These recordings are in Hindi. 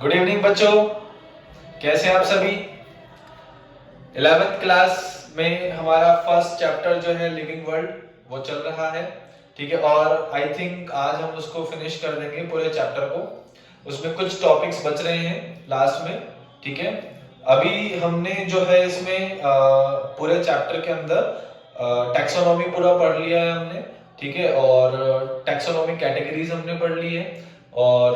गुड इवनिंग बच्चों, कैसे हैं आप सभी। 11th क्लास में हमारा फर्स्ट चैप्टर जो है लिविंग वर्ल्ड वो चल रहा है। ठीक है, और आई थिंक आज हम उसको फिनिश कर देंगे पूरे चैप्टर को। उसमें कुछ टॉपिक्स बच रहे हैं लास्ट में। ठीक है, अभी हमने जो है इसमें पूरे चैप्टर के अंदर टैक्सोनॉमी पूरा पढ़ लिया है हमने। ठीक है, और टैक्सोनॉमिक कैटेगरीज हमने पढ़ ली है, और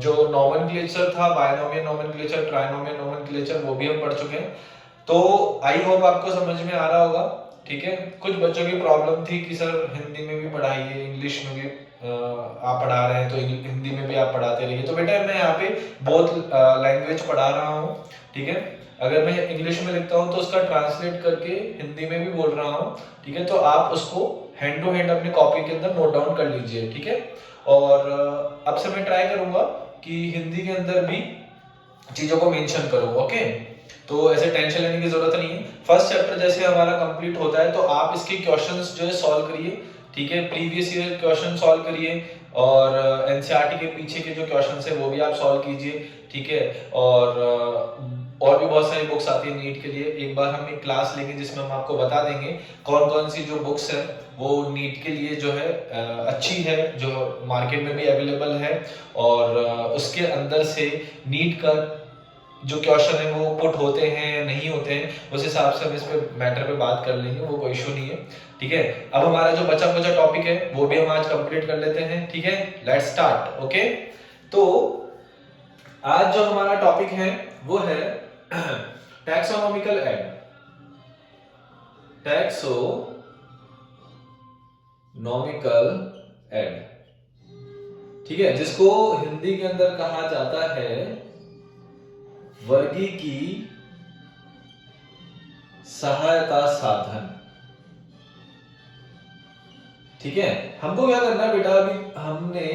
जो नोमेनक्लेचर था, बायनोमियल नोमेनक्लेचर, ट्राइनोमियल नोमेनक्लेचर, वो भी हम पढ़ चुके हैं। तो आई होप आपको समझ में आ रहा होगा। ठीक है, कुछ बच्चों की प्रॉब्लम थी कि सर हिंदी में भी पढ़ाइए, इंग्लिश में भी आप पढ़ा रहे हैं तो हिंदी में भी आप पढ़ाते रहिए। तो बेटा मैं यहाँ पे बहुत लैंग्वेज पढ़ा रहा हूँ। ठीक है, अगर मैं इंग्लिश में लिखता हूँ तो उसका ट्रांसलेट करके हिंदी में भी बोल रहा हूँ। ठीक है, तो आप उसको हैंड टू हैंड अपने कॉपी के अंदर नोट डाउन कर लीजिए। ठीक है, और अब से मैं ट्राई करूंगा कि हिंदी के अंदर भी चीजों को मेंशन करूं। ओके, तो ऐसे टेंशन लेने की जरूरत नहीं है। फर्स्ट चैप्टर जैसे हमारा कंप्लीट होता है तो आप इसके क्वेश्चंस जो है सॉल्व करिए। ठीक है, प्रीवियस ईयर क्वेश्चन सॉल्व करिए, और एनसीईआरटी के पीछे के जो क्वेश्चंस है वो भी आप सॉल्व कीजिए। ठीक है, और भी बहुत सारी बुक्स आती है नीट के लिए। एक बार हम एक क्लास लेंगे जिसमें हम आपको बता देंगे कौन कौन सी जो बुक्स है वो नीट के लिए जो है अच्छी है, जो मार्केट में भी अवेलेबल है, और उसके अंदर से नीट का जो क्वेश्चन है वो पुट होते हैं या नहीं होते हैं, उस हिसाब से हम इस पे मैटर पे बात कर लेंगे, वो कोई इशू नहीं है। ठीक है, अब हमारा जो बचा बचा टॉपिक है वो भी हम आज कंप्लीट कर लेते हैं। ठीक है, लेट्स स्टार्ट। ओके, तो आज जो हमारा टॉपिक है वो है टैक्सोनॉमिकल एड। टैक्सोनॉमिकल एड, ठीक है, जिसको हिंदी के अंदर कहा जाता है वर्गीकी सहायता साधन। ठीक है, हमको क्या करना है बेटा, अभी हमने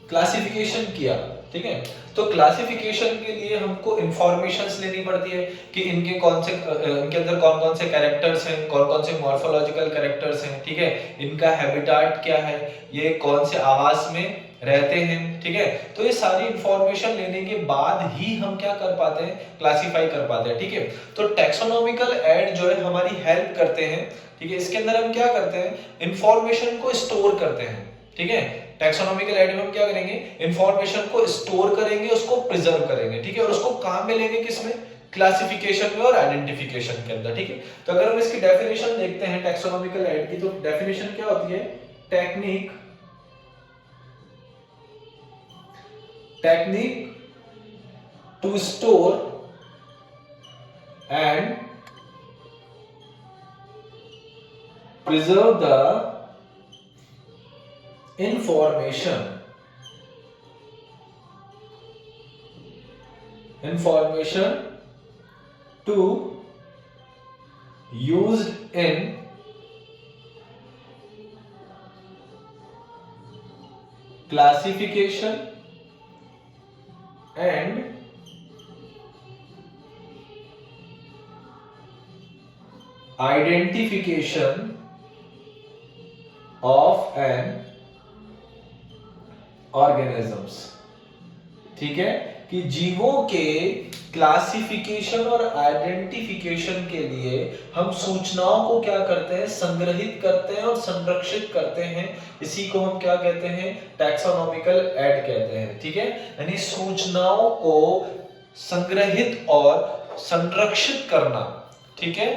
क्लासिफिकेशन किया। ठीक है, तो क्लासिफिकेशन के लिए हमको इंफॉर्मेशंस लेनी पड़ती है कि इनके कौन से इनके अंदर कौन कौन से कैरेक्टर्स हैं, कौन कौन से मॉर्फोलॉजिकल कैरेक्टर्स हैं। ठीक है, इनका हैबिटाट क्या है, ये कौन से आवास में रहते हैं। ठीक है, तो ये सारी इंफॉर्मेशन लेने के बाद ही हम क्या कर पाते हैं, क्लासिफाई कर पाते हैं। ठीक है, तो टैक्सोनॉमिकल ऐड जो है हमारी हेल्प करते हैं। ठीक है, इसके अंदर हम क्या करते हैं, इंफॉर्मेशन को स्टोर करते हैं। ठीक है, टैक्सोनॉमिकल ऐड में हम क्या करेंगे, इंफॉर्मेशन को स्टोर करेंगे, उसको प्रिजर्व करेंगे। ठीक है, और उसको काम में लेंगे किसमें, क्लासिफिकेशन में और आइडेंटिफिकेशन के अंदर। ठीक है, तो अगर हम इसकी डेफिनेशन देखते हैं टैक्सोनॉमिकल ऐड की, तो डेफिनेशन क्या होती है, technique to store and preserve the information to used in classification and identification of an organisms. ठीक है, कि जीवों के क्लासिफिकेशन और आइडेंटिफिकेशन के लिए हम सूचनाओं को क्या करते हैं, संग्रहित करते हैं और संरक्षित करते हैं। इसी को हम क्या कहते हैं, टैक्सोनॉमिकल ऐड कहते हैं। ठीक है, यानी सूचनाओं को संग्रहित और संरक्षित करना। ठीक है,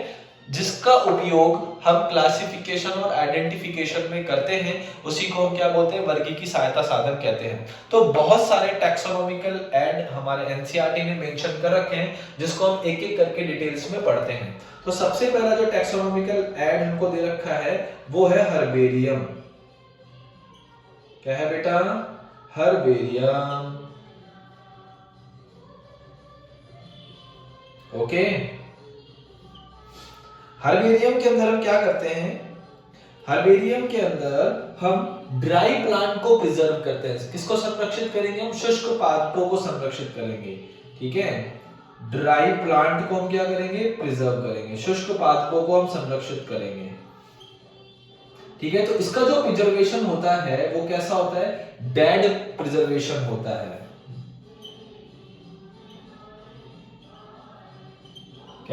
जिसका उपयोग हम क्लासिफिकेशन और आइडेंटिफिकेशन में करते हैं, उसी को हम क्या बोलते हैं, वर्गीकी सहायता साधन कहते हैं। तो बहुत सारे टैक्सोनॉमिकल ऐड हमारे एनसीईआरटी ने मेंशन कर रखे हैं, जिसको हम एक एक करके डिटेल्स में पढ़ते हैं। तो सबसे पहला जो टैक्सोनॉमिकल ऐड हमको दे रखा है वो है हर्बेरियम। क्या है बेटा, हर्बेरियम। ओके, हर्बेरियम के अंदर हम क्या करते हैं, हर्बेरियम के अंदर हम ड्राई प्लांट को प्रिजर्व करते हैं। किसको संरक्षित करेंगे, हम शुष्क पादपों को संरक्षित करेंगे। ठीक है, ड्राई प्लांट को हम क्या करेंगे, प्रिजर्व करेंगे, शुष्क पादपों को हम संरक्षित करेंगे। ठीक है, तो इसका जो प्रिजर्वेशन होता है वो कैसा होता है, डेड प्रिजर्वेशन होता है।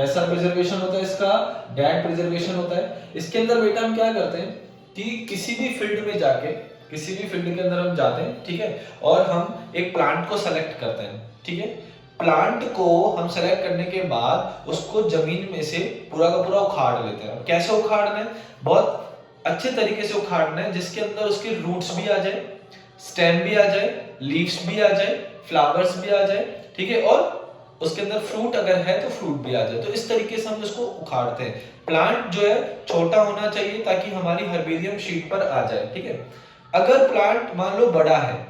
कैसा प्रिजर्वेशन होता है इसका? डेड प्रिजर्वेशन होता है। इसके अंदर बेटा हम क्या करते हैं कि किसी भी फील्ड में जाके, किसी भी फील्ड के अंदर हम जाते हैं, ठीक है, और हम एक प्लांट को सेलेक्ट करते हैं, ठीक है। प्लांट को हम सेलेक्ट करने के बाद उसको जमीन में से पूरा का पूरा उखाड़ लेते हैं। कैसे उखाड़ना है? बहुत अच्छे तरीके से उखाड़ना है जिसके अंदर उसके रूट्स भी आ जाए, स्टेम भी आ जाए, लीव्स भी आ जाए, फ्लावर्स भी आ जाए, ठीक है, और उसके अंदर फ्रूट अगर है तो फ्रूट भी आ जाए। तो इस तरीके से हम इसको उखाड़ते हैं। प्लांट जो है छोटा होना चाहिए ताकि हमारी हर्बेरियम शीट पर आ जाए, ठीक है। अगर प्लांट मान लो बड़ा है,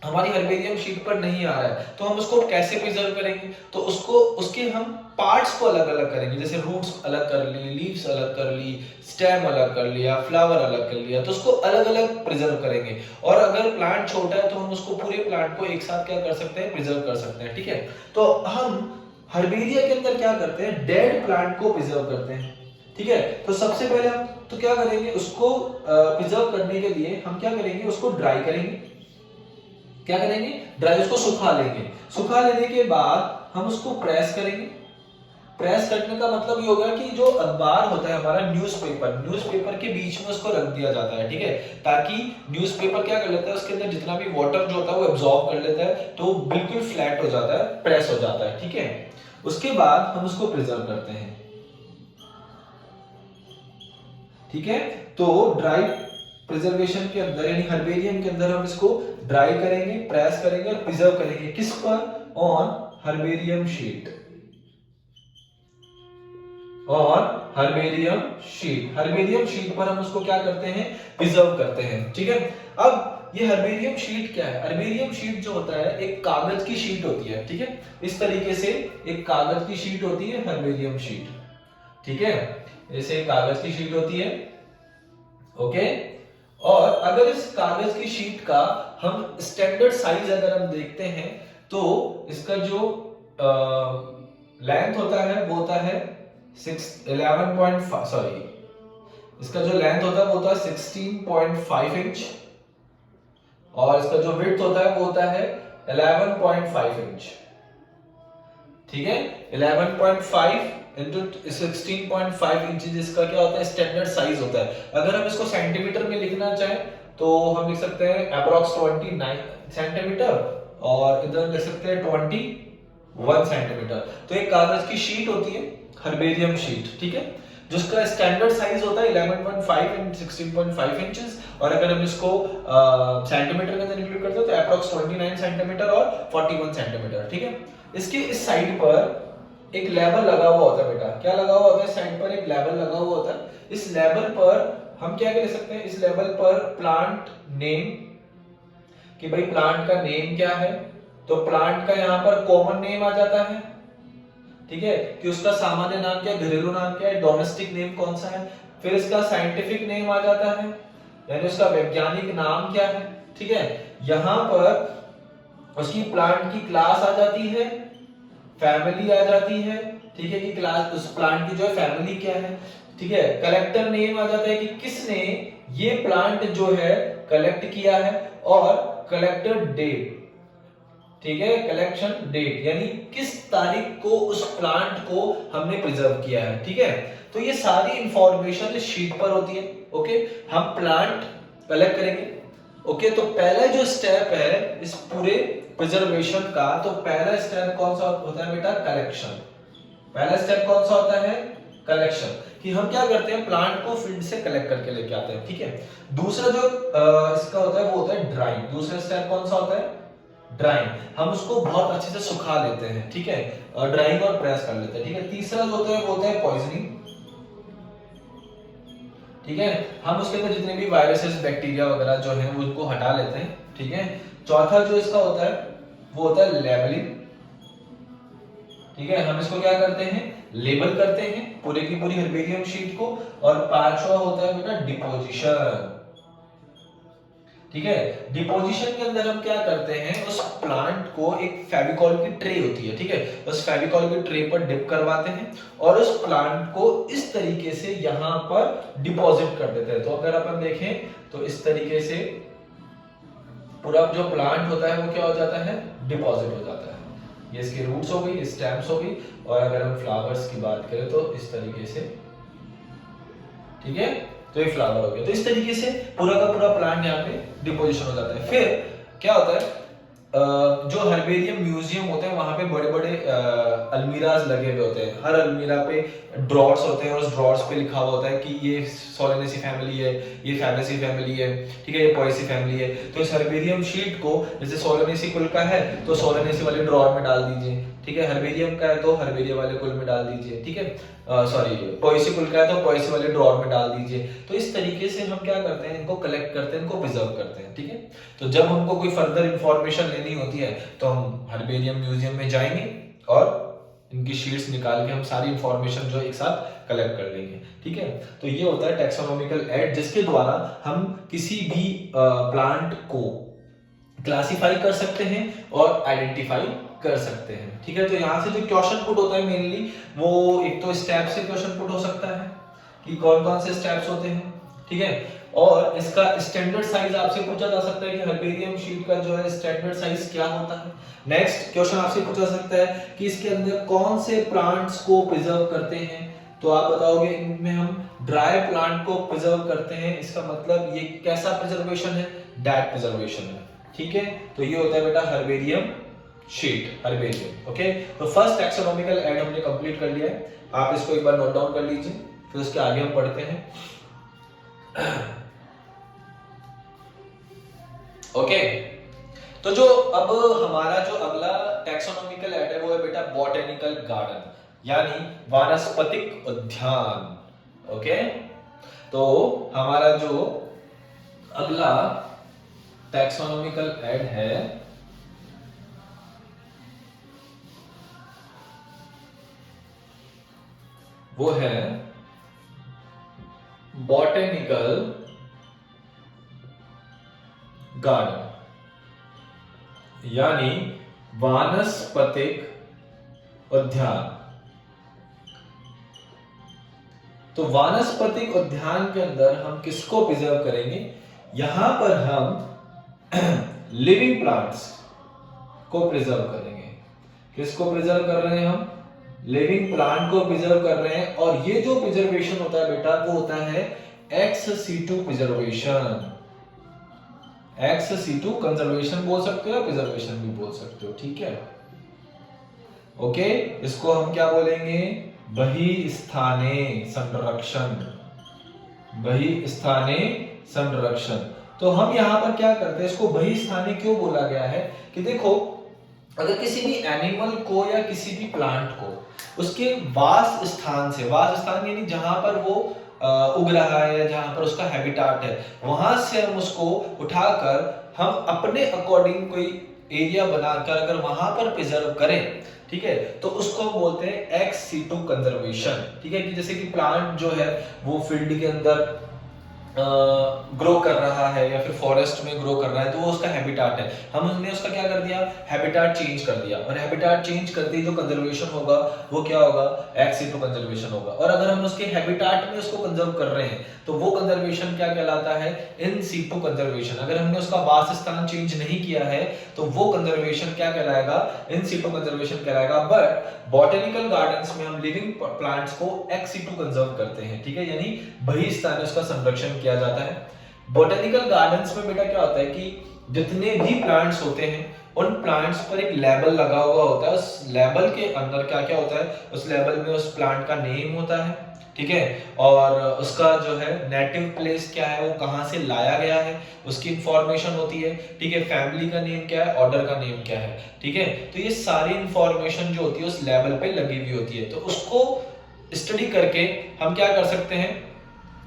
हमारी हर्बेरियम शीट पर नहीं आ रहा है, तो हम उसको कैसे प्रिजर्व करेंगे? तो उसको उसके हम पार्ट्स को अलग अलग करेंगे, जैसे रूट्स अलग कर ली, लीव्स अलग कर ली, स्टेम अलग कर लिया, फ्लावर अलग कर लिया, तो उसको अलग अलग प्रिजर्व करेंगे। और अगर प्लांट छोटा है तो हम उसको पूरे प्लांट को एक साथ क्या कर सकते हैं? प्रिजर्व कर सकते हैं, ठीक है। तो हम हर्बेरिया के अंदर क्या करते हैं? डेड प्लांट को प्रिजर्व करते हैं, ठीक है। तो सबसे पहले हम तो क्या करेंगे, उसको प्रिजर्व करने के लिए हम क्या करेंगे? उसको ड्राई करेंगे। क्या करेंगे? ड्राई, उसको सुखा लेंगे। सुखा लेने के बाद हम उसको प्रेस करेंगे। प्रेस करने का मतलब ये होगा कि जो अखबार होता है हमारा, न्यूज़पेपर के बीच में उसको रख दिया जाता है, ठीक है, ताकि न्यूज़पेपर क्या कर लेता है, उसके अंदर जितना भी वाटर जो होता है वो एब्जॉर्ब कर लेता है, तो बिल्कुल फ्लैट हो जाता है, प्रेस हो जाता है, ठीक है। उसके बाद हम उसको प्रिजर्व करते हैं, ठीक है। तो ड्राई प्रिजर्वेशन के अंदर यानी हर्बेरियम के अंदर हम इसको ड्राई करेंगे, प्रेस करेंगे और प्रिजर्व करेंगे। किस पर? ऑन हर्बेरियम शीट, और हर्बेरियम शीट पर हम उसको क्या करते हैं? प्रिजर्व करते हैं, ठीक है। अब ये हर्बेरियम शीट क्या है? हर्बेरियम शीट जो होता है एक कागज की शीट होती है, ठीक है। इस तरीके से एक कागज की शीट होती है हर्बेरियम शीट, ठीक है। जैसे कागज की शीट होती है, ओके। और अगर इस कागज की शीट का हम स्टैंडर्ड साइज अगर हम देखते हैं तो इसका जो लेंथ होता है वो होता है 11.5, सॉरी, इसका जो लेंथ होता है वो होता है 16.5 इंच, और इसका जो विड्थ होता है वो होता है 11.5 इंच, ठीक है। 11.5 इंटू 16.5 इंचेस इसका क्या होता है? स्टैंडर्ड साइज होता है। अगर हम इसको सेंटीमीटर में लिखना चाहें तो हम लिख सकते हैं अप्रॉक्स 29 सेंटीमीटर, और इधर लिख सकते हैं 21 सेंटीमीटर। तो एक कागज की शीट होती है हर्बेरियम शीट, ठीक है, जिसका स्टैंडर्ड साइज होता है 11.5 एंड 16.5 इंचेस, और अगर हम इसको सेंटीमीटर के अंदर इंक्लूड करते हैं तो अप्रॉक्स 29 सेंटीमीटर और 41 सेंटीमीटर, ठीक है। इसके इस साइड पर एक लेबल लगा हुआ होता है बेटा। क्या लगा हुआ होता है? साइड पर एक लेबल लगा हुआ होता है। इस लेबल पर हम क्या कर सकते हैं? इस लेबल पर प्लांट नेम, कि भाई प्लांट का नेम क्या है, तो प्लांट का यहाँ पर कॉमन नेम आ जाता है, ठीक है, कि उसका सामान्य नाम क्या है, घरेलू नाम क्या है, डोमेस्टिक नेम कौन सा है। फिर इसका साइंटिफिक नेम आ जाता है, यानी उसका वैज्ञानिक नाम क्या है, ठीक है। यहाँ पर उसकी प्लांट की क्लास आ जाती है, फैमिली आ जाती है, ठीक है, कि क्लास उस प्लांट की जो है फैमिली क्या है, ठीक है। कलेक्टर नेम आ जाता है कि किसने ये प्लांट जो है कलेक्ट किया है, और कलेक्टर डेट, ठीक है, कलेक्शन डेट यानी किस तारीख को उस प्लांट को हमने प्रिजर्व किया है, ठीक है। तो ये सारी इंफॉर्मेशन इस शीट पर होती है, ओके। हम प्लांट कलेक्ट करेंगे, ओके। तो पहला जो स्टेप है इस पूरे प्रिजर्वेशन का, तो पहला स्टेप कौन सा होता है बेटा? कलेक्शन। पहला स्टेप कौन सा होता है? कलेक्शन, कि हम क्या करते हैं? प्लांट को फील्ड से कलेक्ट करके लेके आते हैं, ठीक है। दूसरा जो इसका होता है वो होता है ड्राइंग। दूसरा स्टेप कौन सा होता है? ड्राइंग। हम उसको बहुत अच्छे से सुखा लेते हैं, ठीक है, और ड्राइंग और प्रेस कर लेते हैं, ठीक है। तीसरा जो होता है वो होता है पॉइजनिंग, ठीक है। हम उसके अंदर जितने भी वायरसेस, बैक्टीरिया वगैरह जो है वो उनको हटा लेते हैं, ठीक है। चौथा जो इसका होता है वो होता है लेबलिंग, ठीक है। हम इसको क्या करते हैं? लेबल करते हैं पूरे की पूरी हर्बेरियम शीट को। और पांचवा होता है बेटा डिपोजिशन, ठीक है। डिपोजिशन के अंदर हम क्या करते हैं? उस प्लांट को एक फेविकॉल की ट्रे होती है, ठीक है, उस फेविकॉल की ट्रे पर डिप करवाते हैं और उस प्लांट को इस तरीके से यहां पर डिपॉजिट कर देते हैं। तो अगर अपन देखें तो इस तरीके से पूरा जो प्लांट होता है वो क्या हो जाता है? डिपॉजिट हो जाता है, ये इसके रूट्स हो गई, स्टेम्स हो गई, और अगर हम फ्लावर्स की बात करें तो इस तरीके से, ठीक है, तो ये फ्लावर हो गया। तो इस तरीके से पूरा का पूरा प्लांट यहाँ पे डिपोजिशन हो जाता है। फिर क्या होता है, जो हर्बेरियम म्यूजियम होते हैं वहां पे बड़े बड़े अलमीराज लगे हुए होते हैं। हर अलमीरा पे ड्रॉर्स होते हैं और उस ड्रॉर्स पे लिखा हुआ होता है कि ये सोलेनेसी फैमिली है, ये फैबेसी फैमिली है, ठीक है, ये पोएसी फैमिली है। तो इस हर्बेरियम शीट को, जैसे सोलेनेसी कुल का है तो सोलेनेसी वाले ड्रॉर में डाल दीजिए, ठीक है, हर्बेरियम का है तो हर्बेरिया वाले कुल में डाल दीजिए, ठीक है, सॉरी पोएसी कुल का है तो पोएसी वाले ड्रॉर में डाल दीजिए। तो इस तरीके से हम क्या करते हैं, इनको कलेक्ट करते हैं, इनको प्रिजर्व करते हैं, ठीक है। तो जब हमको कोई फर्दर इंफॉर्मेशन लेनी होती है तो हम हर्बेरियम म्यूजियम में जाएंगे और इनकी शीट्स निकाल के हम सारी इंफॉर्मेशन जो एक साथ कलेक्ट कर लेंगे, ठीक है। तो ये होता है टैक्सोनॉमिकल ऐड, जिसके द्वारा हम किसी भी प्लांट को क्लासिफाई कर सकते हैं और आइडेंटिफाई कर सकते हैं, ठीक है। तो यहाँ से जो क्वेश्चन पुट होता है मेनली, वो एक तो स्टेप से क्वेश्चन पुट हो सकता है कि कौन कौन से स्टेप्स होते हैं, ठीक है, और इसका स्टैंडर्ड साइज आपसे पूछा जा सकता है कि हर्बेरियम शीट का जो है स्टैंडर्ड साइज क्या होता है। नेक्स्ट क्वेश्चन आपसे पूछा जा सकता है कि इसके अंदर कौन से प्लांट्स को प्रिजर्व करते हैं, तो आप बताओगे इनमें हम ड्राई प्लांट को प्रिजर्व करते हैं, इसका मतलब ये कैसा प्रिजर्वेशन है, डेट प्रिजर्वेशन है, ठीक है। तो ये होता है बेटा हर्बेरियम शीट, हर्बेरियम, ओके। तो फर्स्ट टैक्सोनॉमिकल ऐड हमने कंप्लीट कर लिया है, आप इसको एक बार नोट डाउन कर लीजिए, फिर उसके आगे हम पढ़ते हैं। ओके, तो जो अब हमारा जो अगला टैक्सोनॉमिकल ऐड है वो है बेटा बॉटेनिकल गार्डन, यानी वानस्पतिक उद्यान, ओके। तो हमारा जो अगला टैक्सोनॉमिकल ऐड है वो है बॉटेनिकल गार्डन, यानी वानस्पतिक उद्यान। तो वानस्पतिक उद्यान के अंदर हम किसको प्रिजर्व करेंगे, यहां पर हम लिविंग प्लांट्स को प्रिजर्व करेंगे। किसको प्रिजर्व कर रहे हैं हम, लिविंग प्लांट को प्रिजर्व कर रहे हैं। और ये जो प्रिजर्वेशन होता है बेटा वो होता है ex situ preservation. Ex situ conservation बोल सकते हो, प्रिजर्वेशन भी बोल सकते हो, ठीक है, ओके। इसको हम क्या बोलेंगे, बहिस्थाने संरक्षण, बहिस्थाने संरक्षण। तो हम यहां पर क्या करते हैं, इसको बहिस्थाने क्यों बोला गया है कि देखो, अगर किसी भी एनिमल को या किसी भी प्लांट को उसके वास स्थान से, वास स्थान यानी जहां पर वो उग रहा है या जहां पर उसका हैबिटाट है, वहां से हम उसको उठाकर हम अपने अकॉर्डिंग कोई एरिया बनाकर अगर वहां पर प्रिजर्व करें, ठीक है, तो उसको हम बोलते हैं एक्स सीटू कंजर्वेशन, ठीक है। कि जैसे कि प्लांट जो है वो फील्ड के अंदर ग्रो कर रहा है या फिर फॉरेस्ट में ग्रो कर रहा है, तो वो उसका हैबिटाट है, हमने उसका क्या कर दिया, हैबिटाट चेंज कर दिया। और हैबिटाट चेंज करते ही जो कंजर्वेशन होगा वो क्या होगा, एक्स सीटू कंजर्वेशन होगा। और अगर हम उसके हैबिटाट में उसको कंजर्व कर रहे हैं तो वो कंजर्वेशन क्या कहलाता है, इन सीटू कंजर्वेशन। अगर हमने उसका वास स्थान चेंज नहीं किया है तो वो कंजर्वेशन क्या कहलाएगा, इन सीटू कंजर्वेशन कहलाएगा। बट बॉटेनिकल गार्डन्स में हम लिविंग प्लांट्स को एक्स सीटू कंजर्व करते हैं, ठीक है, यानी बहिस्थाने उसका संरक्षण किया जाता है। बॉटेनिकल गार्डन्स में बेटा क्या होता है कि जितने भी प्लांट्स होते हैं उन प्लांट्स पर एक लेबल लगा हुआ होता है, उस लेबल के अंदर क्या क्या होता है, उस लेबल में उस प्लांट का नेम होता है, ठीक है, और उसका जो है नेटिव प्लेस क्या है, वो कहाँ से लाया गया है, उसकी इंफॉर्मेशन होती है, ठीक है, फैमिली का नेम क्या है, ऑर्डर का नेम क्या है, ठीक है। तो ये सारी इंफॉर्मेशन जो होती है उस लेवल पे लगी हुई होती है। तो उसको स्टडी करके हम क्या कर सकते हैं,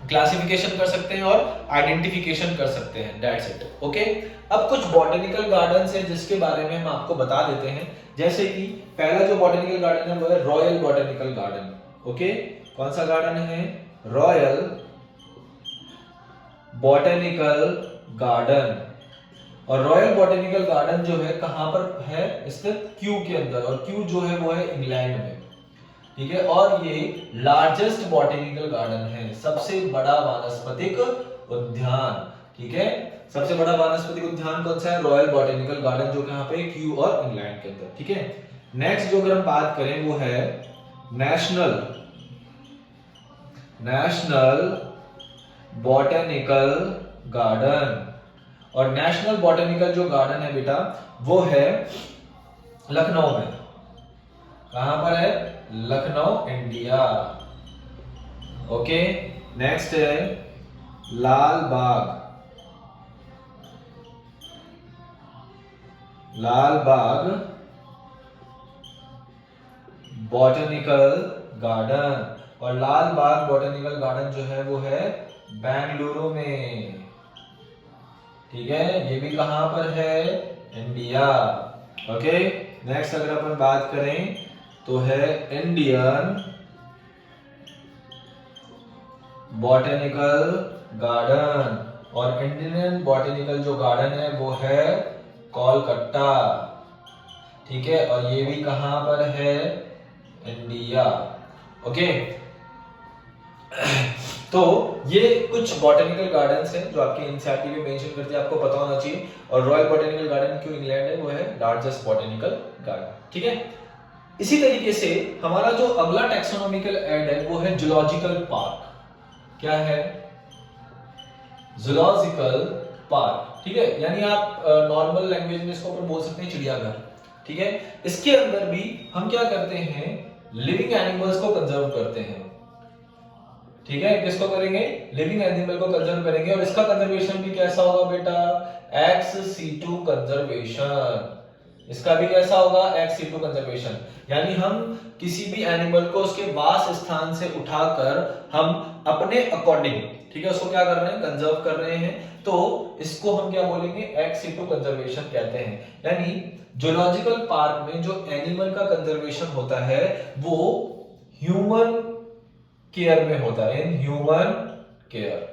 क्लासिफिकेशन कर सकते हैं और आइडेंटिफिकेशन कर सकते हैं, दैट्स इट, ओके। अब कुछ बॉटेनिकल गार्डन्स है जिसके बारे में हम आपको बता देते हैं। जैसे कि पहला जो बॉटेनिकल गार्डन है वो है रॉयल बॉटेनिकल गार्डन, ओके। कौन सा गार्डन है, रॉयल बॉटेनिकल गार्डन। और रॉयल बॉटेनिकल गार्डन जो है कहां पर है, स्थित क्यू के अंदर, और क्यू जो है वो है इंग्लैंड में, ठीक है। और ये लार्जेस्ट बॉटेनिकल गार्डन है, सबसे बड़ा वानस्पतिक उद्यान, ठीक है। सबसे बड़ा वानस्पतिक उद्यान कौन सा है, रॉयल बॉटेनिकल गार्डन, जो कि यहाँ पे क्यू और इंग्लैंड के अंदर, ठीक है। नेक्स्ट जो अगर हम बात करें वो है नेशनल बॉटेनिकल गार्डन। और नेशनल बॉटेनिकल जो गार्डन है बेटा वो है लखनऊ में। कहां पर है? लखनऊ, इंडिया। ओके, नेक्स्ट है लाल बाग बॉटेनिकल गार्डन। और लाल बाग बॉटेनिकल गार्डन जो है वो है बेंगलुरु में। ठीक है, ये भी कहां पर है? इंडिया। ओके, नेक्स्ट अगर अपन बात करें तो है इंडियन बॉटेनिकल गार्डन। और इंडियन बॉटेनिकल जो गार्डन है वो है कोलकाता। ठीक है, और ये भी कहां पर है? इंडिया। ओके, तो ये कुछ बॉटेनिकल गार्डन्स हैं जो आपके एनसीईआरटी में मेंशन करते हैं, आपको पता होना चाहिए। और रॉयल बॉटेनिकल गार्डन क्यों इंग्लैंड है, वो है लार्जेस्ट बॉटेनिकल गार्डन। ठीक है, इसी तरीके से हमारा जो अगला टैक्सोनॉमिकल एड है वो है जूलॉजिकल पार्क। क्या है? Zoological park. ठीक है, यानी आप नॉर्मल लैंग्वेज में इसको बोल सकते हैं चिड़ियाघर। ठीक है, इसके अंदर भी हम क्या करते हैं? लिविंग एनिमल्स को कंजर्व करते हैं। ठीक है, किसको करेंगे? लिविंग एनिमल को कंजर्व करेंगे। और इसका कंजर्वेशन भी कैसा होगा बेटा? Ex situ conservation. इसका भी कैसा होगा? Ex situ conservation. यानी हम किसी भी एनिमल को उसके वास स्थान से उठाकर हम अपने अकॉर्डिंग, ठीक है, उसको क्या कर रहे हैं? कंजर्व कर रहे हैं। तो इसको हम क्या बोलेंगे? एक्स सीटू कंजर्वेशन कहते हैं। यानी जूलॉजिकल पार्क में जो एनिमल का कंजर्वेशन होता है वो ह्यूमन केयर में होता है, इन ह्यूमन केयर।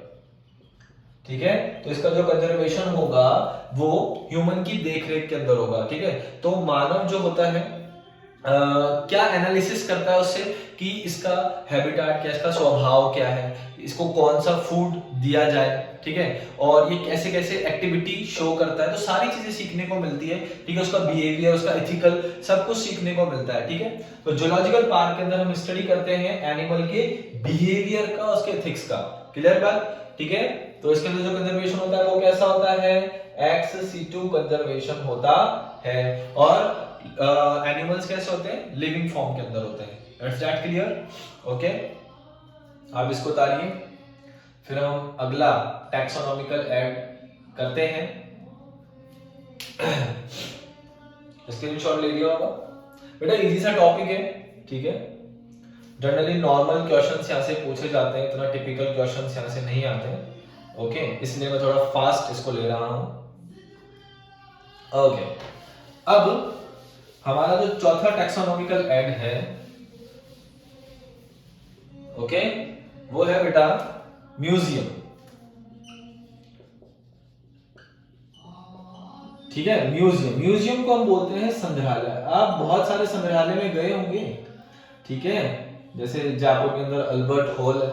ठीक है, तो इसका जो कंजर्वेशन होगा वो ह्यूमन की देखरेख के अंदर होगा। ठीक है, तो मानव जो होता है क्या एनालिसिस करता है उससे कि इसका हैबिटेट क्या है, इसका स्वभाव क्या है, इसको कौन सा फूड दिया जाए। ठीक है, और ये कैसे कैसे एक्टिविटी शो करता है, तो सारी चीजें सीखने को मिलती है। ठीक है, उसका बिहेवियर, उसका एथिकल, सब कुछ सीखने को मिलता है। ठीक है, तो जूलॉजिकल पार्क के अंदर हम स्टडी करते हैं एनिमल के बिहेवियर का, उसके एथिक्स का। क्लियर बात? ठीक है, तो इसके अंदर जो कंजर्वेशन होता है वो कैसा होता है? एक्स सीटू कंजर्वेशन होता है। और एनिमल्स कैसे होते हैं? लिविंग फॉर्म के अंदर होते हैं। It's that clear? ओके, आप इसको उतारिए, फिर हम अगला टैक्सोनॉमिकल ऐड करते हैं। स्क्रीनशॉट ले लिया होगा बेटा, इजी सा टॉपिक है। ठीक है, जनरली नॉर्मल क्वेश्चंस यहां से पूछे जाते हैं, इतना टिपिकल क्वेश्चंस यहां से नहीं आते हैं। ओके, इसलिए मैं थोड़ा फास्ट इसको ले रहा हूं। ओके, अब हमारा जो चौथा टैक्सोनॉमिकल ऐड है, ओके, वो है बेटा म्यूजियम। ठीक है, म्यूजियम को हम बोलते हैं संग्रहालय। आप बहुत सारे संग्रहालय में गए होंगे। ठीक है, जैसे जयपुर के अंदर अल्बर्ट हॉल है।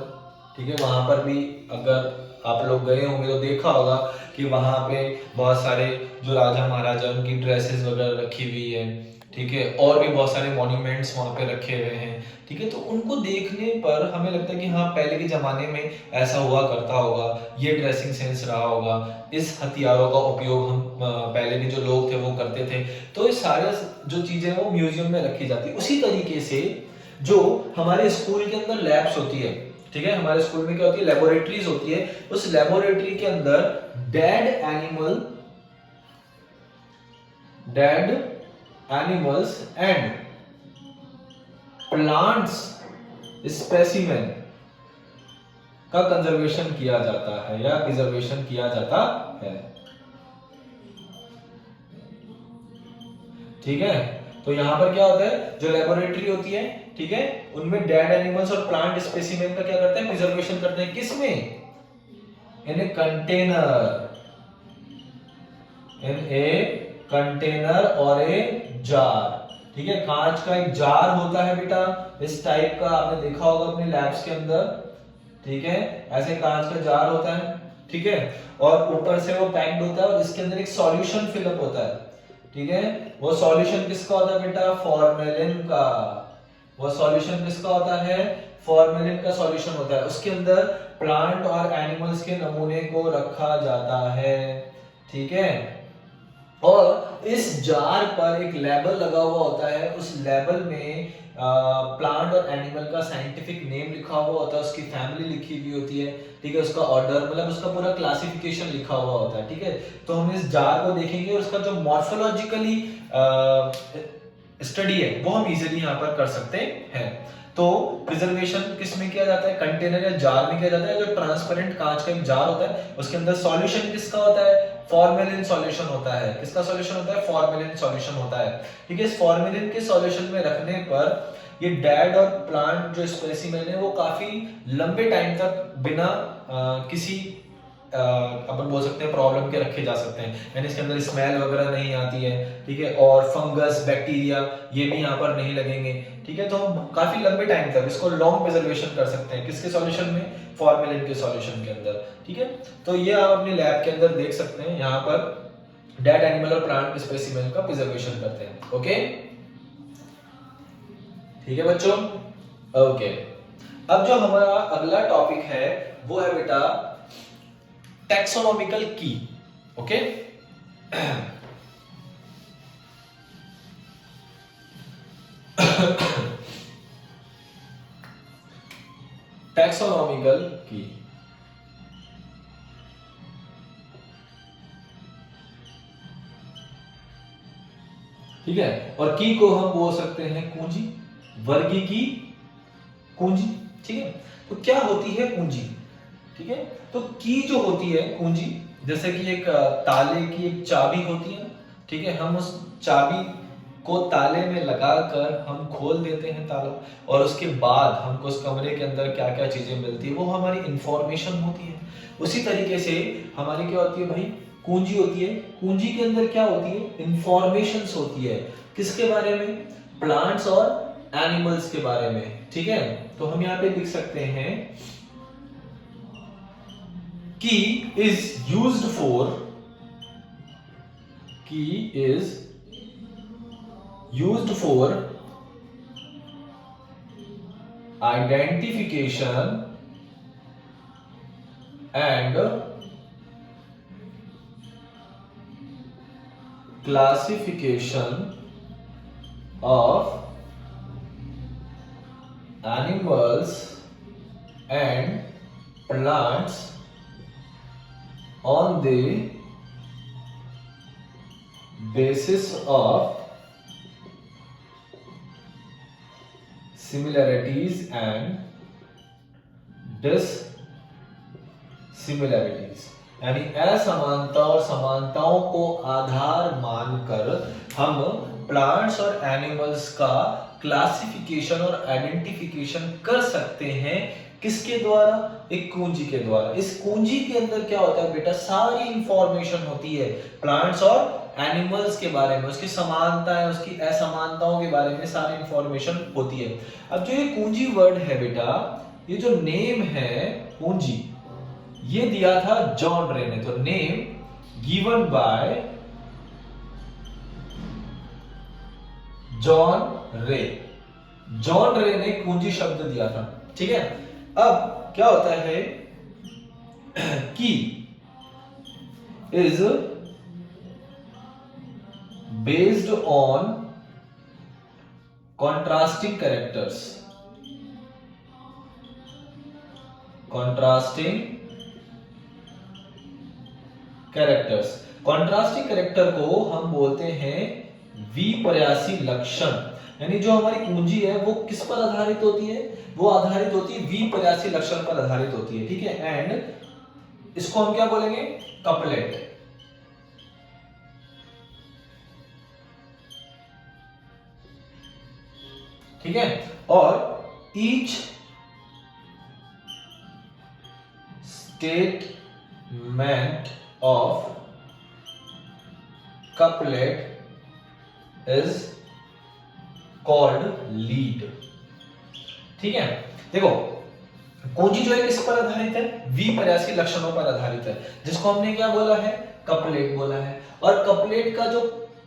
ठीक है, वहां पर भी अगर आप लोग गए होंगे तो देखा होगा कि वहां पे बहुत सारे जो राजा महाराजा उनकी ड्रेसेस वगैरह रखी हुई है। ठीक है, और भी बहुत सारे मॉन्यूमेंट्स वहां पे रखे हुए हैं। ठीक है, तो उनको देखने पर हमें लगता है कि हाँ, पहले के जमाने में ऐसा हुआ करता होगा, ये ड्रेसिंग सेंस रहा होगा, इस हथियारों का उपयोग हम पहले के जो लोग थे वो करते थे। तो ये सारे जो चीजें वो म्यूजियम में रखी जाती है। उसी तरीके से जो हमारे स्कूल के अंदर लैब्स होती है, ठीक है, हमारे स्कूल में क्या होती है? लेबोरेटरीज होती है। उस लेबोरेटरी के अंदर dead animals and plants specimen का कंजर्वेशन किया जाता है या प्रिजर्वेशन किया जाता है। ठीक है, तो यहां पर क्या होता है? जो लेबोरेटरी होती है, ठीक है, उनमें डेड एनिमल्स और प्लांट स्पेसिमेन का क्या करते हैं? प्रिजर्वेशन करते हैं। किसमें? इन ए कंटेनर और ए जार। ठीक है, कांच का एक जार होता है बेटा, इस टाइप का आपने देखा होगा अपने लैब्स के अंदर। ठीक है, ऐसे कांच का जार होता है। ठीक है, और ऊपर से वो पैक्ड होता है और इसके अंदर एक सॉल्यूशन फिलअप होता है। ठीक है। वो सॉल्यूशन किसका होता है बेटा, फॉर्मेलिन का। वो सॉल्यूशन किसका होता है, फॉर्मेलिन का सॉल्यूशन होता है। उसके अंदर प्लांट और एनिमल्स के नमूने को रखा जाता है, ठीक है। और इस जार पर एक लेबल लगा हुआ होता है, उस लेबल में प्लांट और एनिमल का साइंटिफिक नेम लिखा हुआ होता है, उसकी फैमिली लिखी हुई होती है, ठीक है, उसका ऑर्डर मतलब उसका पूरा क्लासिफिकेशन लिखा हुआ होता है, ठीक है। तो हम इस जार को देखेंगे और उसका जो मॉर्फोलॉजिकली स्टडी है वो हम इजीली यहाँ पर कर सकते हैं। तो प्रिजर्वेशन किस में किया जाता है, कंटेनर या जार में किया जाता है। जो ट्रांसपेरेंट कांच का एक जार होता है, उसके अंदर सॉल्यूशन किसका होता है, फॉर्मेलिन सॉल्यूशन होता है। किसका सॉल्यूशन होता है, फॉर्मेलिन सॉल्यूशन होता है, ठीक है। इस फॉर्मेलिन के सॉल्यूशन में रखने पर ये डेड और प्लांट जो स्पेसिमेन है वो काफी लंबे टाइम तक बिना किसी अपन बोल सकते हैं प्रॉब्लम के रखे जा सकते हैं, यानी इसके अंदर स्मेल वगैरह नहीं आती है, ठीक है। और फंगस बैक्टीरिया ये भी यहाँ पर नहीं लगेंगे, ठीक है। तो हम काफी लंबे टाइम तक इसको लॉन्ग प्रिजर्वेशन कर सकते हैं। किसके सॉल्यूशन में, फॉर्मेलिन के सॉल्यूशन के अंदर, ठीक है। तो ये आप अपने लैब के अंदर देख सकते हैं, यहाँ पर डेड एनिमल और प्लांट स्पेसिमेन का प्रिजर्वेशन करते हैं। ओके, ठीक है बच्चों। ओके, अब जो हमारा अगला टॉपिक है वो है बेटा टैक्सोनॉमिकल की। ओके, टैक्सोनॉमिकल की, ठीक है। और की को हम बोल सकते हैं कुंजी, वर्गीकी कुंजी, ठीक है। तो क्या होती है कुंजी, ठीक है। तो की जो होती है कुंजी, जैसे कि एक ताले की एक चाबी होती है, ठीक है। हम उस चाबी को ताले में लगाकर हम खोल देते हैं ताला, और उसके बाद हमको उस कमरे के अंदर क्या क्या चीजें मिलती है वो हमारी इंफॉर्मेशन होती है। उसी तरीके से हमारी क्या होती है भाई, कुंजी होती है। कुंजी के अंदर क्या होती है, इंफॉर्मेशन होती है। किसके बारे में, प्लांट्स और एनिमल्स के बारे में, ठीक है। तो हम यहाँ पे लिख सकते हैं key is used for, key is used for identification and classification of animals and plants on the basis of similarities and dissimilarities, यानी असमानता और समानताओं को आधार मानकर हम प्लांट्स और एनिमल्स का क्लासिफिकेशन और आइडेंटिफिकेशन कर सकते हैं। किसके द्वारा, एक कुंजी के द्वारा। इस कुंजी के अंदर क्या होता है बेटा, सारी इंफॉर्मेशन होती है प्लांट्स और एनिमल्स के बारे में, उसकी समानता है, उसकी असमानताओं के बारे में सारी इंफॉर्मेशन होती है। अब जो ये कुंजी वर्ड है बेटा, ये जो नेम है कुंजी, ये दिया था जॉन रे ने। तो नेम गिवन बाय जॉन रे, जॉन रे ने कुंजी शब्द दिया था, ठीक है। अब क्या होता है, की is based on contrasting characters, contrasting characters. Contrasting character को हम बोलते हैं विपर्यासी लक्षण, यानी जो हमारी कुंजी है वो किस पर आधारित होती है, वो आधारित होती है विपर्यासी लक्षण पर आधारित होती है, ठीक है। एंड इसको हम क्या बोलेंगे, कपलेट, ठीक है। और each statement of couplet is called lead, ठीक है। देखो कुंजी जो है किस पर आधारित है, विपर्यासी लक्षणों पर आधारित है, जिसको हमने क्या बोला है, कपलेट बोला है। और कपलेट का जो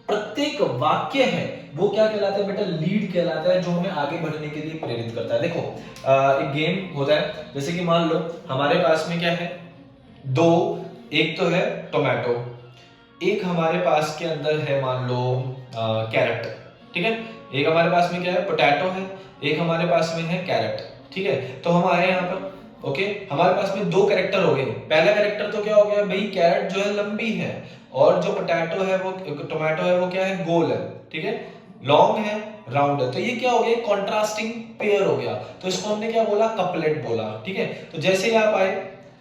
प्रत्येक वाक्य है वो क्या कहलाता है बेटा, लीड कहलाता है, जो हमें आगे बढ़ने के लिए प्रेरित करता है। देखो एक गेम होता है, जैसे कि मान लो हमारे पास में क्या है, दो, एक तो है टोमेटो, एक हमारे पास के अंदर है मान लो कैरेट, ठीक है, एक हमारे पास में क्या है, पोटैटो है, एक हमारे पास में है कैरेट, ठीक है। तो हम आए यहाँ पर, ओके, हमारे पास में दो कैरेक्टर हो गए। पहला कैरेक्टर तो क्या हो गया भाई, कैरेट जो है लंबी है, और जो पोटैटो है वो, टोमेटो है वो क्या है, गोल है, ठीक है, लॉन्ग है, राउंड है। तो ये क्या हो गया, कॉन्ट्रास्टिंग पेयर हो गया। तो इसको हमने क्या बोला, कपलेट बोला, ठीक है। तो जैसे ही आप आए,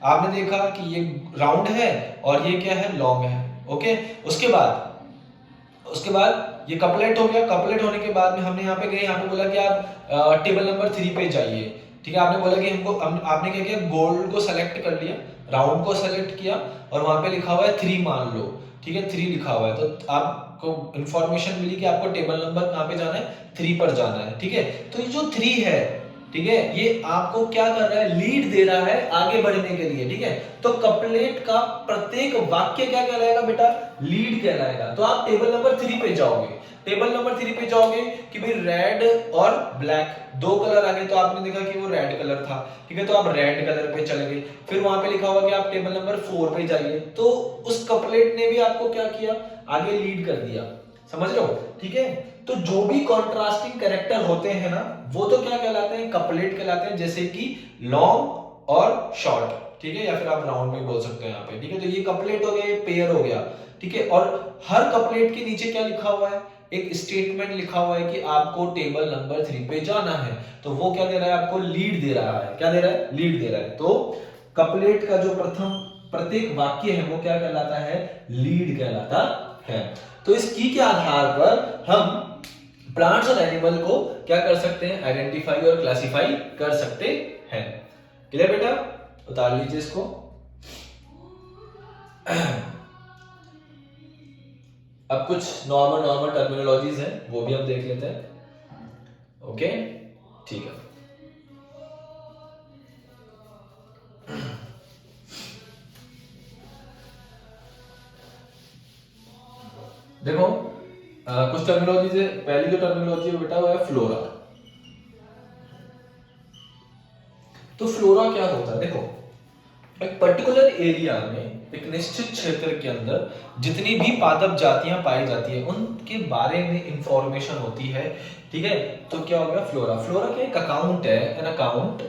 आपने देखा कि ये राउंड है और ये क्या है, लॉन्ग है, ओके। उसके बाद ये कपलेट हो गया। कपलेट होने के बाद में हमने यहाँ पे गए, यहाँ पे बोला कि आप टेबल नंबर 3 पे जाइए, ठीक है। आपने बोला कि आपने क्या किया, गोल्ड को सेलेक्ट कर लिया, राउंड को सेलेक्ट किया, और वहां पे लिखा हुआ है 3 मान लो, ठीक है, 3 लिखा हुआ है। तो आपको इंफॉर्मेशन मिली कि आपको टेबल नंबर कहाँ पे जाना है, 3 पर जाना है, ठीक है। तो ये जो 3 है, ठीक है, ये आपको क्या कर रहा है, लीड दे रहा है आगे बढ़ने के लिए, ठीक है। तो कपलेट का प्रत्येक वाक्य क्या कहलाएगा बेटा, लीड कहलाएगा। तो आप टेबल नंबर 3 पे जाओगे, टेबल नंबर 3 पे जाओगे कि भाई रेड और ब्लैक दो कलर आ गए, तो आपने देखा कि वो रेड कलर था, ठीक है, तो आप रेड कलर पे चले गए। फिर वहां पे लिखा हुआ कि आप टेबल नंबर 4 पे जाइए, तो उस कपलेट ने भी आपको क्या किया, आगे लीड कर दिया, समझ रहे हो, ठीक है। तो जो भी कॉन्ट्रास्टिंग कैरेक्टर होते हैं ना, वो तो क्या कहलाते हैं, कपलेट कहलाते हैं, जैसे कि लॉन्ग और शॉर्ट, ठीक है, या फिर आप राउंड में बोल सकते हैं यहाँ पे, ठीक है। तो ये कपलेट हो गया, ये पेयर हो गया, ठीक है। और हर कपलेट के नीचे क्या लिखा हुआ है, एक स्टेटमेंट लिखा हुआ है कि आपको टेबल नंबर 3 पे जाना है। तो वो क्या दे रहा है, आपको लीड दे रहा है, क्या दे रहा है, लीड दे रहा है। तो कपलेट का जो प्रत्येक वाक्य है वो क्या कहलाता है, लीड कहलाता है। तो इस की के आधार पर हम प्लांट्स और एनिमल को क्या कर सकते हैं, आइडेंटिफाई और क्लासिफाई कर सकते हैं। क्लियर बेटा, उतार लीजिए इसको। अब कुछ नॉर्मल टर्मिनोलॉजीज हैं, वो भी हम देख लेते हैं, ओके, ठीक है। देखो कुछ टर्मिनोलॉजीज है। पहली जो टर्मिनोलॉजी है बेटा वो है फ्लोरा। तो फ्लोरा क्या होता है, देखो एक पर्टिकुलर एरिया में, एक निश्चित क्षेत्र के अंदर जितनी भी पादप जातियां पाई जाती है उनके बारे में इंफॉर्मेशन होती है, ठीक है। तो क्या हो गया फ्लोरा। फ्लोरा क्या एक अकाउंट है, एन अकाउंट,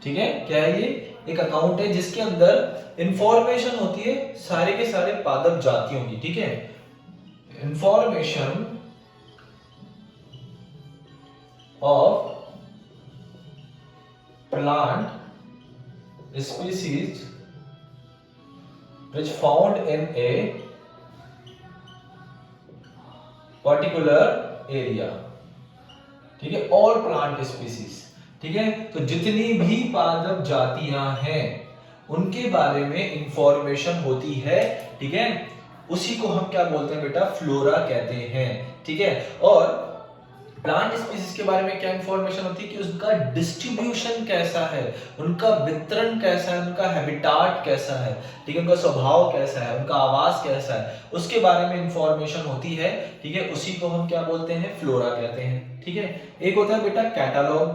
ठीक है, क्या है ये, एक अकाउंट है जिसके अंदर इंफॉर्मेशन होती है सारे के सारे पादप जातियों की, ठीक है। Information of plant species which found in a particular area, ठीक है, all plant species, ठीक है। तो जितनी भी पादप जातियां हैं उनके बारे में इंफॉर्मेशन होती है, ठीक है। उसी को हम क्या बोलते हैं बेटा, फ्लोरा कहते हैं, ठीक है। और प्लांट स्पीसीज के बारे में क्या इंफॉर्मेशन होती है कि उसका डिस्ट्रीब्यूशन कैसा है, उनका वितरण कैसा है, उनका हैबिटाट कैसा है, ठीक है, उनका स्वभाव कैसा है, उनका आवास कैसा है, उसके बारे में इंफॉर्मेशन होती है, ठीक है। उसी को हम क्या बोलते हैं, फ्लोरा कहते हैं, ठीक है। एक होता है बेटा कैटालॉग।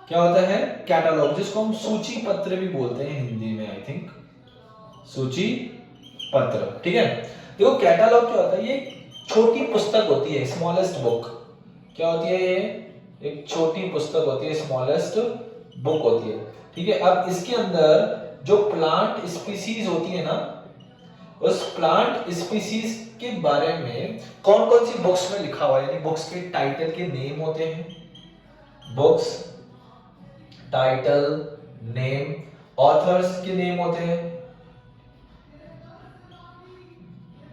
क्या होता है, कैटालॉग, जिसको हम सूची पत्र भी बोलते हैं हिंदी में, आई थिंक सूची पत्र, ठीक है। देखो कैटालॉग क्या होता है, ये छोटी पुस्तक होती है, स्मॉलेस्ट बुक। क्या होती है ये, एक छोटी पुस्तक होती है, स्मॉलेस्ट बुक होती है, ठीक है। अब इसके अंदर जो प्लांट स्पीसीज होती है ना, उस प्लांट स्पीसीज के बारे में कौन कौन सी बुक्स में लिखा हुआ है, यानी बुक्स के टाइटल के नेम होते हैं, बुक्स टाइटल नेम, ऑथर्स के नेम होते हैं,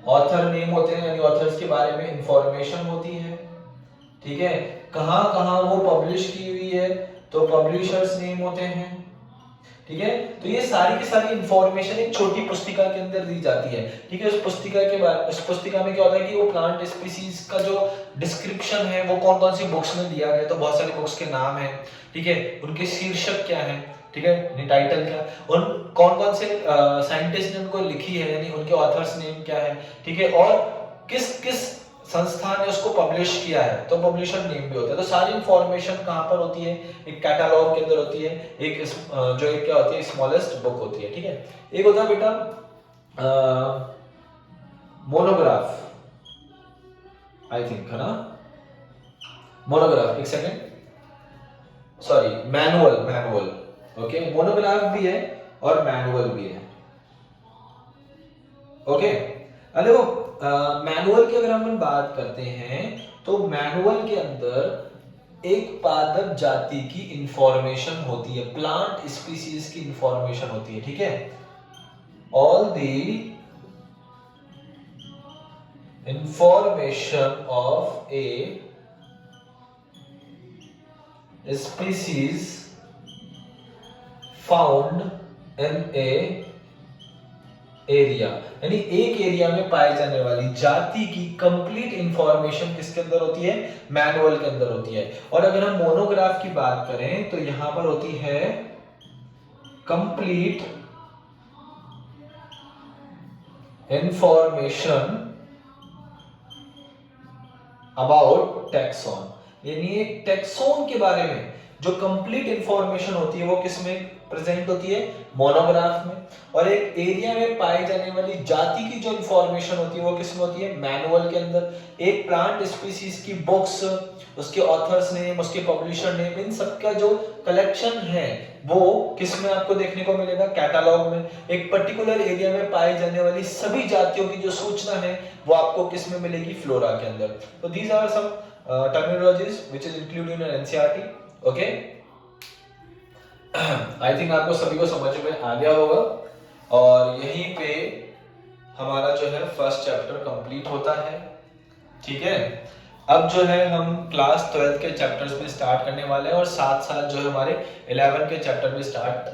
ऑथर नेम होते हैं, यानी ऑथर्स के बारे में इंफॉर्मेशन होती है, ठीक है। कहां कहां वो पब्लिश की हुई है, तो पब्लिशर्स नेम होते हैं, ठीक है। तो ये सारी की सारी इंफॉर्मेशन एक छोटी पुस्तिका के अंदर दी जाती है, ठीक है। उस पुस्तिका में क्या होता है कि वो प्लांट स्पीसीज का जो डिस्क्रिप्शन है वो कौन कौन सी बुक्स में दिया गया, तो बहुत सारी बुक्स के नाम है, ठीक है, उनके शीर्षक क्या है, ठीक है, यानी टाइटल क्या, उन कौन कौन से साइंटिस्ट ने उनको लिखी है, यानी उनके ऑथर्स नेम क्या है, ठीक है, और किस किस संस्थान ने उसको पब्लिश किया है, तो पब्लिशर नेम भी होता है। तो सारी इंफॉर्मेशन कहाँ पर होती है, एक कैटलॉग के अंदर होती है, एक जो एक क्या होती है, स्मॉलेस्ट बुक होती है, ठीक है। एक होता है बेटा मोनोग्राफ, आई थिंक, है ना, मोनोग्राफ, एक second, sorry, manual, manual, okay, monograph भी है और मैनुअल भी है, ओके। अरे वो मैनुअल की अगर हम बात करते हैं तो मैनुअल के अंदर एक पादप जाति की इंफॉर्मेशन होती है, प्लांट स्पीसीज की इंफॉर्मेशन होती है, ठीक है। All the information of a species found in A area, यानी एक एरिया में पाए जाने वाली जाति की कंप्लीट इंफॉर्मेशन किसके अंदर होती है, मैनुअल के अंदर होती है। और अगर हम मोनोग्राफ की बात करें तो यहां पर होती है कंप्लीट इंफॉर्मेशन अबाउट टैक्सॉन, यानी एक टैक्सॉन के बारे में जो कंप्लीट इंफॉर्मेशन होती है वो किसमें प्रेजेंट होती है, मोनोग्राफ में। और एक एरिया में पाई जाने वाली जाति की जो इंफॉर्मेशन होती है वो किसमें होती है, मैनुअल के अंदर। एक प्लांट स्पीसीज की बुक्स, उसके ऑथर्स नेम, उसके पब्लिशर नेम, इन सबका जो कलेक्शन है वो किसमें आपको देखने को मिलेगा, कैटलॉग में। एक पर्टिकुलर एरिया में पाई जाने वाली सभी जातियों की जो सूचना है वो आपको किसमें मिलेगी, फ्लोरा के अंदर। तो these are some terminologies which is included in NCERT, okay. I think आपको सभी को समझ में आ गया होगा। और यहीं पे हमारा जो है फर्स्ट चैप्टर कंप्लीट होता है, ठीक है। अब जो है हम क्लास 12 के चैप्टर्स में स्टार्ट करने वाले हैं और साथ साथ जो है हमारे 11 के चैप्टर भी स्टार्ट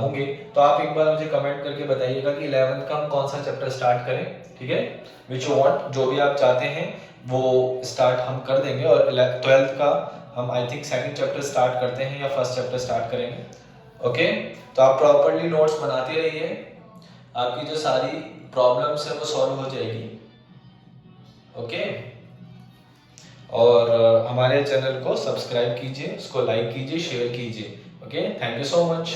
होंगे। तो आप एक बार मुझे कमेंट करके बताइएगा कि 11 का हम कौन सा चैप्टर स्टार्ट करें, ठीक है, विच यू वांट, जो भी आप चाहते हैं वो स्टार्ट हम कर देंगे। और 12th का हम I think second chapter start करते हैं या फर्स्ट चैप्टर स्टार्ट करेंगे, ओके। तो आप प्रॉपर्ली नोट्स बनाते रहिए, आपकी जो सारी प्रॉब्लम्स है वो सॉल्व हो जाएगी, ओके। और हमारे चैनल को सब्सक्राइब कीजिए, उसको लाइक कीजिए, शेयर कीजिए, okay. Thank you so much.